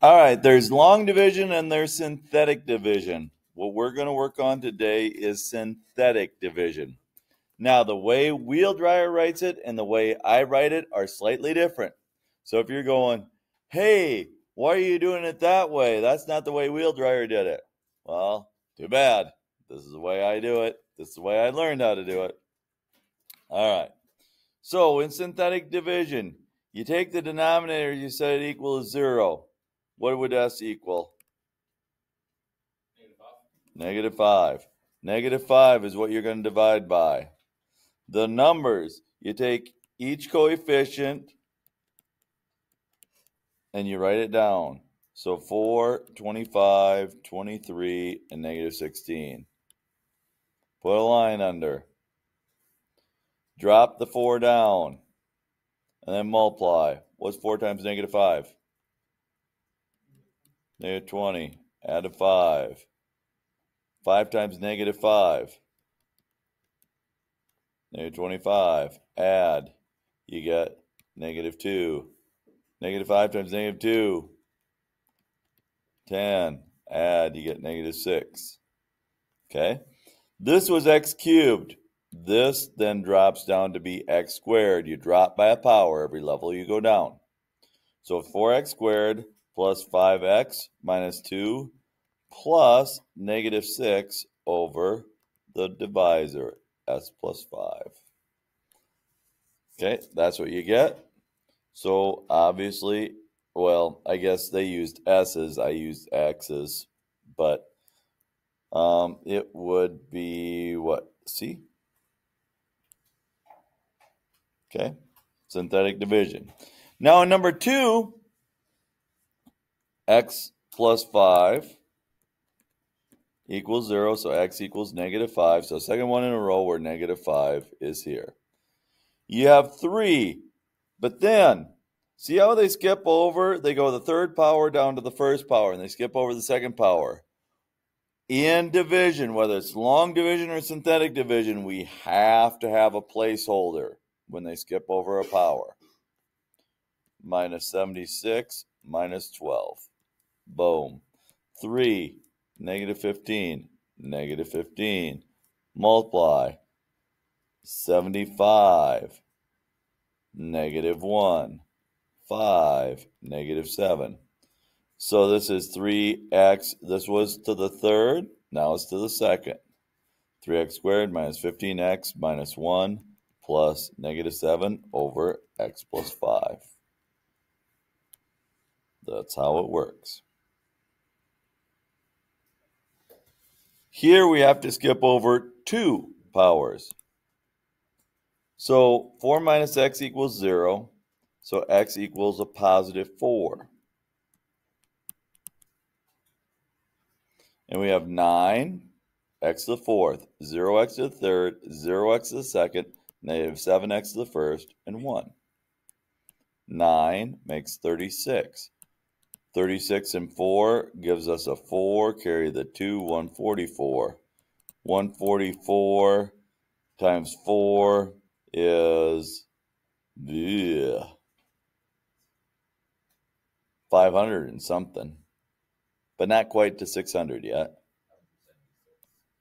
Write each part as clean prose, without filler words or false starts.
All right, there's long division and there's synthetic division. What we're going to work on today is synthetic division. Now, the way Wheel Dryer writes it and the way I write it are slightly different. So if you're going, hey, why are you doing it that way? That's not the way Wheel Dryer did it. Well, too bad. This is the way I do it. This is the way I learned how to do it. All right. So in synthetic division, you take the denominator, you set it equal to 0. What would S equal? Negative 5. Negative 5 is what you're going to divide by. The numbers, you take each coefficient and you write it down. So 4, 25, 23, and negative 16. Put a line under. Drop the 4 down. And then multiply. What's 4 times negative 5? Negative 20. Add a 5. 5 times negative 5. Negative 25. Add. You get negative 2. Negative 5 times negative 2. 10. Add. You get negative 6. Okay? This was x cubed. This then drops down to be x squared. You drop by a power every level you go down. So 4x squared plus 5x minus 2 plus negative 6 over the divisor, s plus 5. Okay, that's what you get. So obviously, well, I guess they used s's, I used x's, but it would be what? C? Okay, synthetic division. Now in number 2, x plus 5 equals 0, so x equals negative 5. So second one in a row where negative 5 is here. You have 3, but then, see how they skip over? They go the third power down to the first power, and they skip over the second power. In division, whether it's long division or synthetic division, we have to have a placeholder when they skip over a power. Minus 76, minus 12. Boom. 3, negative 15, negative 15. Multiply. 75, negative 1. 5, negative 7. So this is 3x. This was to the third. Now it's to the second. 3x squared minus 15x minus 1 plus negative 7 over x plus 5. That's how it works. Here we have to skip over 2 powers. So 4 minus x equals 0. So x equals a positive 4. And we have 9, x to the fourth, 0x to the third, 0x to the second, negative 7x to the first, and 1. 9 makes 36. 36 and 4 gives us a 4. Carry the 2, 144. 144 times 4 is 500 and something. But not quite to 600 yet.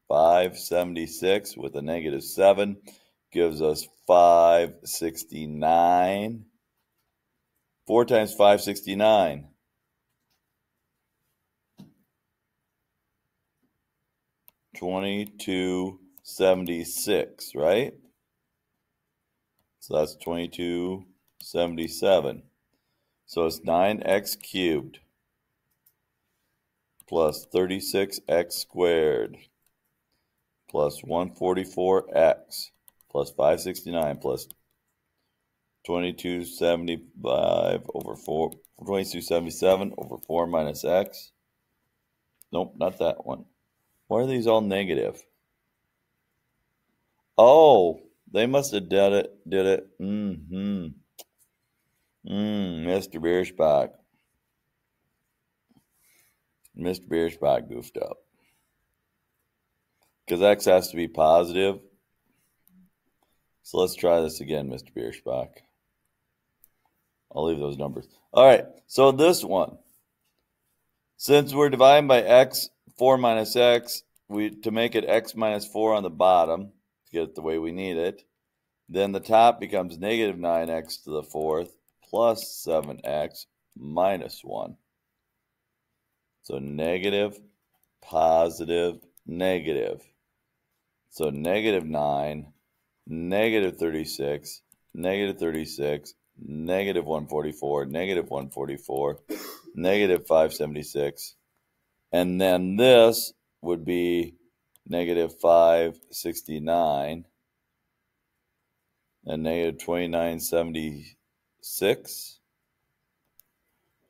576 with a negative 7 gives us 569. 4 times 569. 2276, right? So that's 2277. So it's 9x cubed plus 36x squared plus 144x plus 569 plus 2275 over 4, 2277 over 4 minus x. Nope, not that one. Why are these all negative? Oh, they must have did it. Mr. Bierschbach. Mr. Bierschbach goofed up. Because x has to be positive. So let's try this again, Mr. Bierschbach. I'll leave those numbers. All right, so this one. Since we're dividing by x, 4 minus x, to make it x minus 4 on the bottom, to get it the way we need it, then the top becomes negative 9x to the fourth plus 7x minus 1. So negative, positive, negative. So negative 9, negative 36, negative 36, negative 144, negative 144, negative 576. And then this would be negative 569 and negative 2976,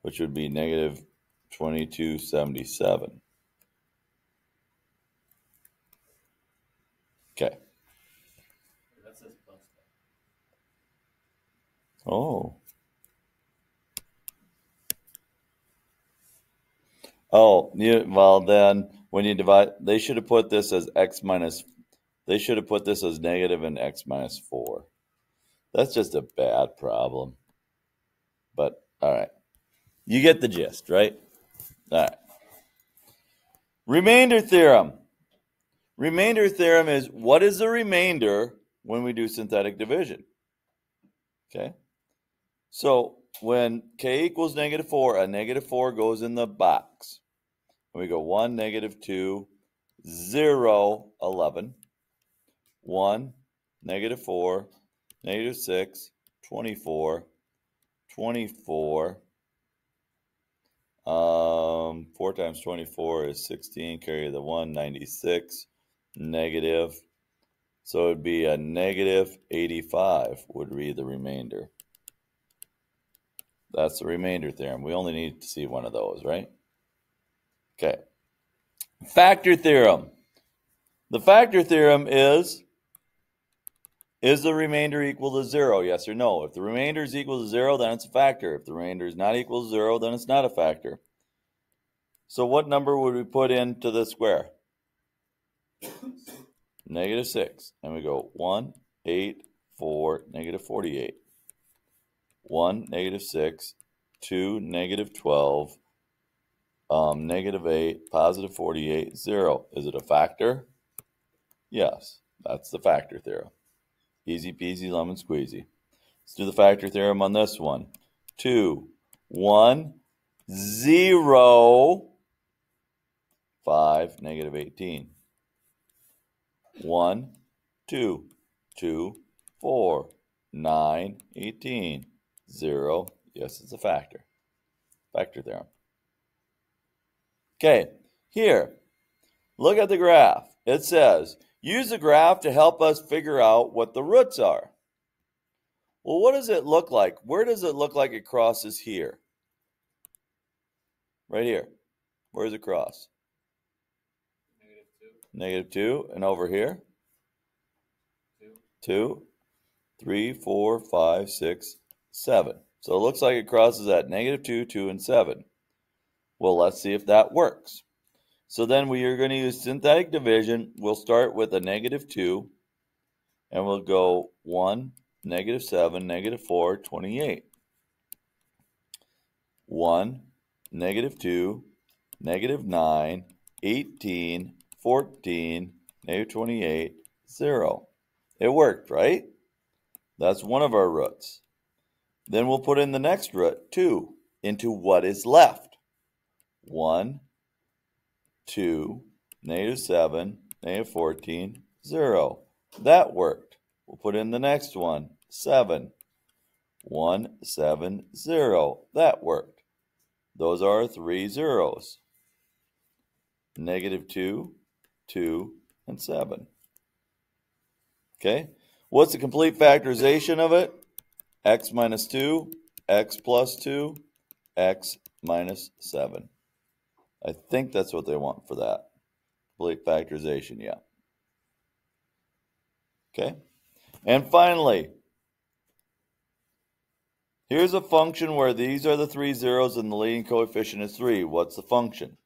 which would be negative 2277. Okay. Oh. Oh, well then, when you divide, they should have put this as they should have put this as negative and x minus 4. That's just a bad problem. But, all right. You get the gist, right? All right. Remainder theorem. Remainder theorem is, what is the remainder when we do synthetic division? Okay. So when k equals negative 4, a negative 4 goes in the box. And we go 1, negative 2, 0, 11. 1, negative 4, negative 6, 24, 24. 4 times 24 is 16. Carry the 1, 96. Negative. So it would be a negative 85 would be the remainder. That's the remainder theorem. We only need to see one of those, right? Okay. Factor theorem. The factor theorem is the remainder equal to 0? Yes or no? If the remainder is equal to 0, then it's a factor. If the remainder is not equal to 0, then it's not a factor. So what number would we put into the square? Negative 6. And we go 1, 8, 4, negative 48. 1, negative 6, 2, negative 12, negative 8, positive 48, 0. Is it a factor? Yes, that's the factor theorem. Easy peasy lemon squeezy. Let's do the factor theorem on this one. 2, 1, 0, 5, negative 18. 1, 2, 2, 4, 9, 18, 0. Yes, it's a factor. Factor theorem. Okay, here, look at the graph. It says, use the graph to help us figure out what the roots are. Well, what does it look like? Where does it look like it crosses here? Right here. Where does it cross? Negative 2. And over here? 2, 3, 4, 5, 6, 7. So it looks like it crosses at negative 2, 2, and 7. Well, let's see if that works. So then we are going to use synthetic division. We'll start with a negative 2, and we'll go 1, negative 7, negative 4, 28. 1, negative 2, negative 9, 18, 14, negative 28, 0. It worked, right? That's one of our roots. Then we'll put in the next root, 2, into what is left. 1, 2, negative 7, negative 14, 0. That worked. We'll put in the next one, 7. 1, 7, 0. That worked. Those are 3 zeros. Negative 2, 2, and 7. Okay? What's the complete factorization of it? X minus 2, x plus 2, x minus 7. I think that's what they want for that. Complete factorization, yeah. Okay? And finally, here's a function where these are the 3 zeros and the leading coefficient is 3. What's the function?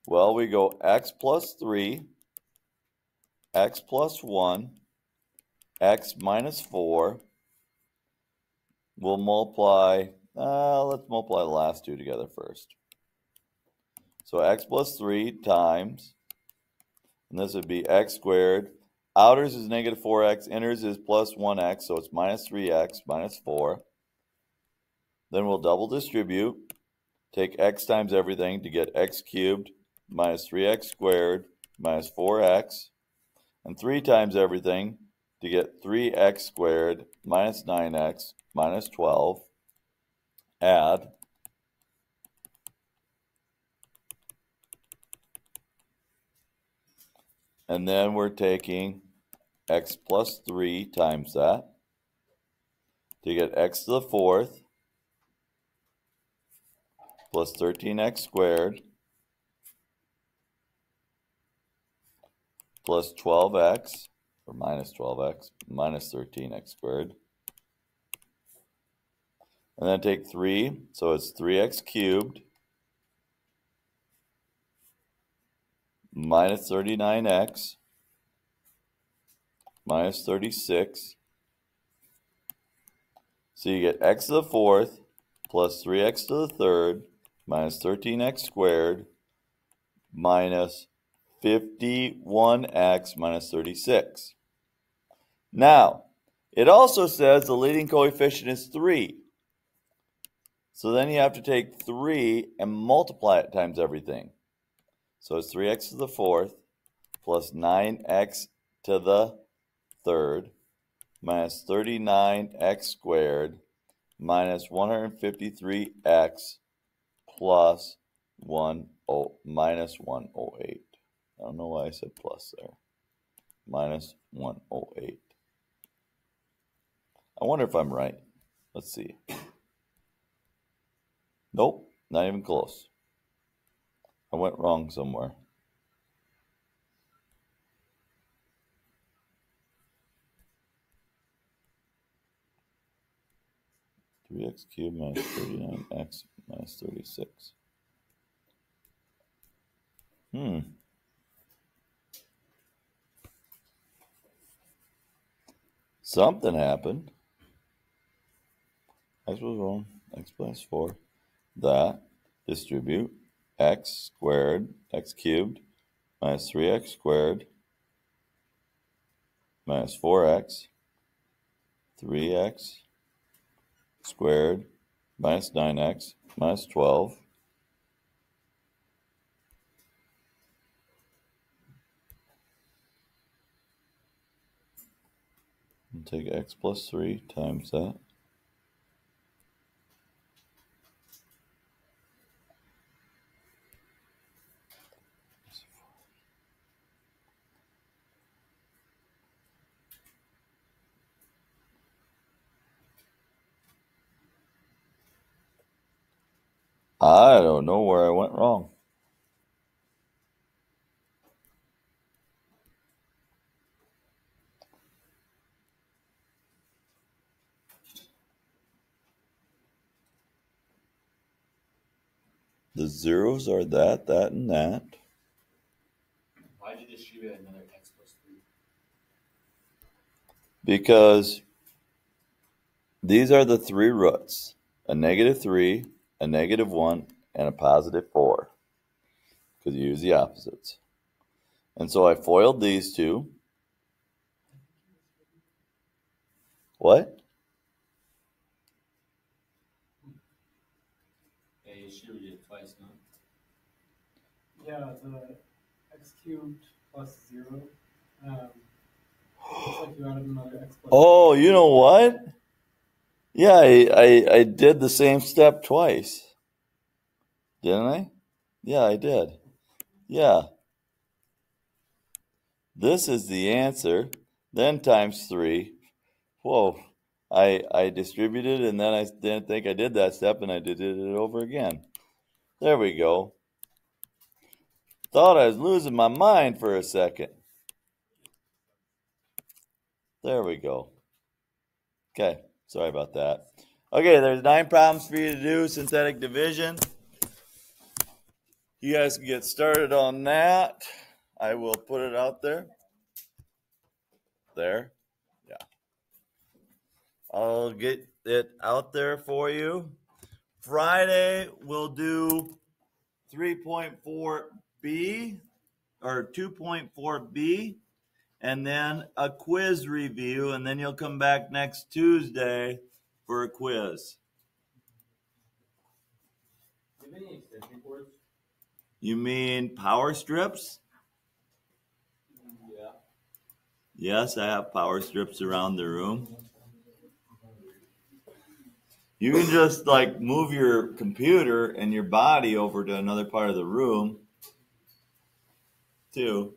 Well, we go x plus 3, x plus 1, x minus 4. We'll multiply, let's multiply the last two together first. So x plus 3 times, and this would be x squared. Outers is negative 4x, inners is plus 1x, so it's minus 3x minus 4. Then we'll double distribute. Take x times everything to get x cubed minus 3x squared minus 4x. And 3 times everything to get 3x squared minus 9x minus 12. Add. And then we're taking x plus 3 times that to get x to the fourth plus 13x squared plus 12x, or minus 12x, minus 13x squared. And then take 3, so it's 3x cubed minus 39x minus 36. So you get x to the fourth plus 3x to the third minus 13x squared minus 51x minus 36. Now, it also says the leading coefficient is 3. So then you have to take 3 and multiply it times everything. So it's 3x to the fourth plus 9x to the third minus 39x squared minus 153x plus minus 108. I don't know why I said plus there. Minus 108. I wonder if I'm right. Let's see. Nope, not even close. I went wrong somewhere. X cubed minus 39x minus 36. Something happened. X was wrong. X plus 4. That. Distribute. X squared. X cubed. Minus 3x squared. Minus 4x. 3x squared. Minus 9x. Minus 12. And take x plus 3 times that. I don't know where I went wrong. The zeros are that, and that. Why did you distribute another x plus 3? Because these are the three roots. A negative 3, a negative 1, and a positive 4. Because you use the opposites. And so I FOILed these two. What? Yeah, you distributed it twice, no? Yeah, the x cubed plus 0. Looks like you added another x plus Oh, you know what? Yeah, I did the same step twice. Didn't I? Yeah, I did. Yeah. This is the answer. Then times 3. Whoa. I distributed and then I didn't think I did that step and I did it over again. There we go. Thought I was losing my mind for a second. There we go. Okay, sorry about that. Okay, there's 9 problems for you to do, synthetic division. You guys can get started on that. I will put it out there. There. Yeah. I'll get it out there for you. Friday, we'll do 3.4B or 2.4B, and then a quiz review, and then you'll come back next Tuesday for a quiz. Do you have any extension cords? You mean power strips? Yeah. Yes, I have power strips around the room. You can just like move your computer and your body over to another part of the room too.